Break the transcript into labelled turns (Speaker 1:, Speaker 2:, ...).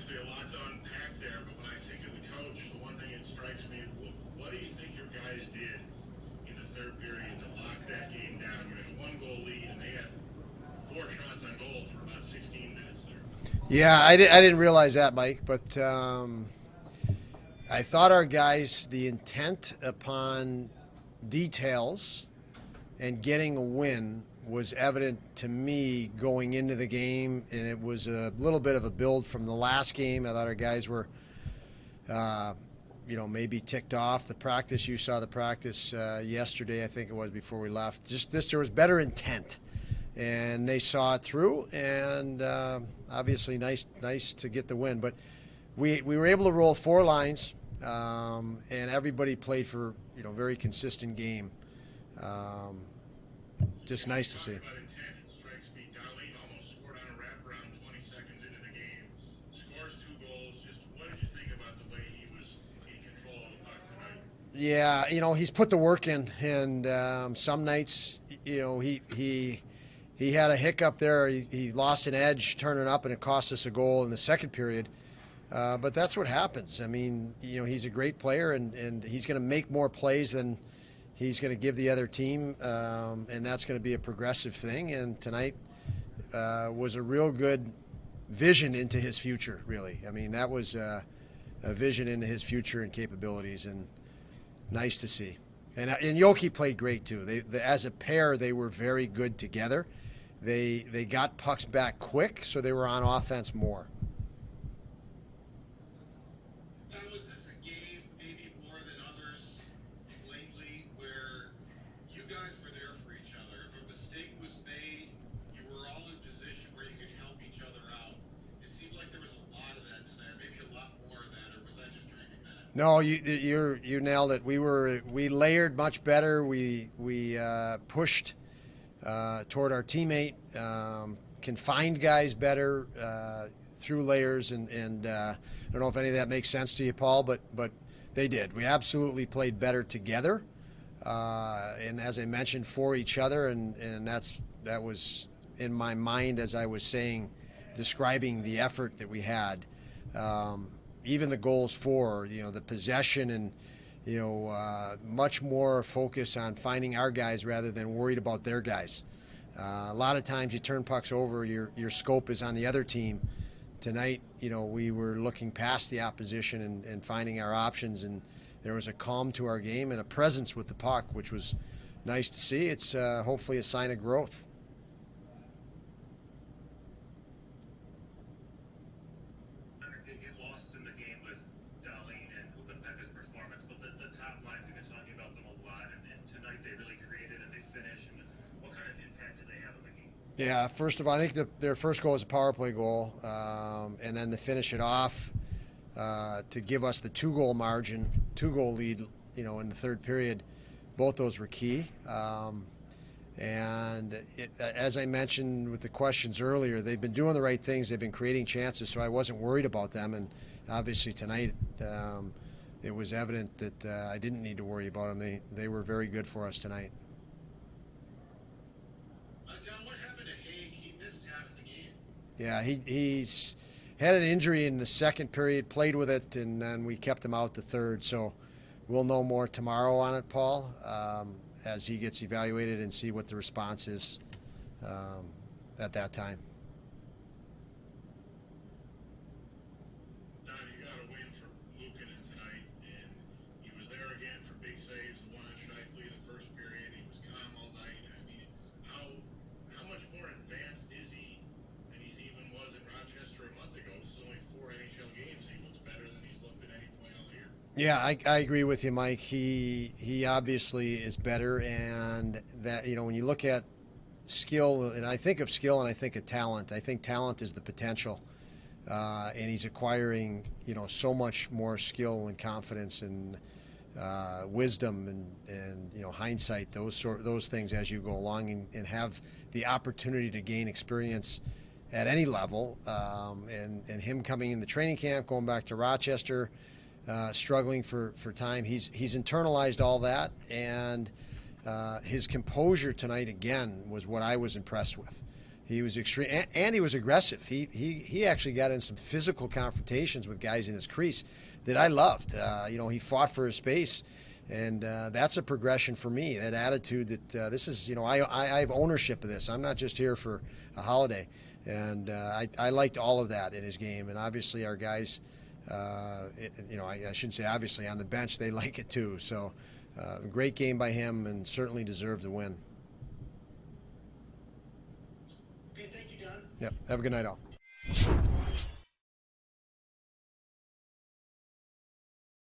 Speaker 1: obviously a lot to unpack there, but when I think of the coach, the one thing that strikes me, what do you think your guys did in the third period to lock that game down? You had a one-goal lead, and they had 4 shots on goal for about 16 minutes there.
Speaker 2: Yeah, I didn't realize that, Mike, but I thought our guys, the intent upon details and getting a win was evident to me going into the game, and it was a little bit of a build from the last game. I thought our guys were, maybe ticked off. The practice, you saw the practice yesterday, I think it was, before we left. Just this, there was better intent, and they saw it through, and obviously nice to get the win. But we were able to roll 4 lines, and everybody played for very consistent game. Just nice to see.
Speaker 1: About intent, it strikes me, Darlene almost scored on a wraparound 20 seconds into the game. Scores 2 goals. Just what did you think about the way he was in control of the puck tonight?
Speaker 2: Yeah, he's put the work in, and some nights, he had a hiccup there. He lost an edge turning up, and it cost us a goal in the second period. But that's what happens. I mean, he's a great player, and he's going to make more plays than he's going to give the other team, and that's going to be a progressive thing. And tonight was a real good vision into his future, really. I mean, that was a vision into his future and capabilities, and nice to see. And Yoki played great, too. They, as a pair, they were very good together. They got pucks back quick, so they were on offense more.
Speaker 1: Was this a game, maybe more than others lately, where you guys were there for each other? If a mistake was made, you were all in position where you could help each other out. It seemed like there was a lot of that tonight, maybe a lot more of that, or was I just dreaming that?
Speaker 2: No, you nailed it. We layered much better. We pushed toward our teammate, confined guys better through layers, and I don't know if any of that makes sense to you, Paul, but they did. We absolutely played better together, and as I mentioned, for each other, and that was in my mind as I was describing the effort that we had. Even the goals for, the possession, and much more focus on finding our guys rather than worried about their guys. A lot of times you turn pucks over, your scope is on the other team. Tonight, we were looking past the opposition and finding our options, and there was a calm to our game and a presence with the puck, which was nice to see. It's hopefully a sign of growth. Yeah, first of all, I think their first goal was a power play goal, and then to finish it off to give us the 2-goal margin, 2-goal lead, in the third period. Both those were key. As I mentioned with the questions earlier, they've been doing the right things. They've been creating chances, so I wasn't worried about them. And obviously tonight, it was evident that I didn't need to worry about them. They were very good for us tonight. Yeah, he's had an injury in the second period, played with it, and then we kept him out the third. So we'll know more tomorrow on it, Paul, as he gets evaluated and see what the response is at that time.
Speaker 1: Don, you got a win for Luukkonen tonight, and he was there again for big saves. The one on Scheifele in the first period, he was calm all night. I mean, how much more advanced is he? Was in Rochester a month ago. This is only 4 NHL games. He looks better than he's looked at any point all year.
Speaker 2: Yeah, I agree with you, Mike. He obviously is better, and that when you look at skill, and I think of skill and I think of talent. I think talent is the potential, and he's acquiring so much more skill and confidence and wisdom and hindsight, those things as you go along and have the opportunity to gain experience at any level, and him coming in the training camp, going back to Rochester, struggling for time. He's internalized all that, and his composure tonight again was what I was impressed with. He was extreme, and he was aggressive. He actually got in some physical confrontations with guys in his crease that I loved. He fought for his space, and that's a progression for me. That attitude that this is, I have ownership of this. I'm not just here for a holiday, and I liked all of that in his game. And obviously, our guys, I shouldn't say obviously on the bench, they like it too. So, great game by him, and certainly deserved the win.
Speaker 1: Okay, thank you, Don.
Speaker 2: Yep. Have a good night, all.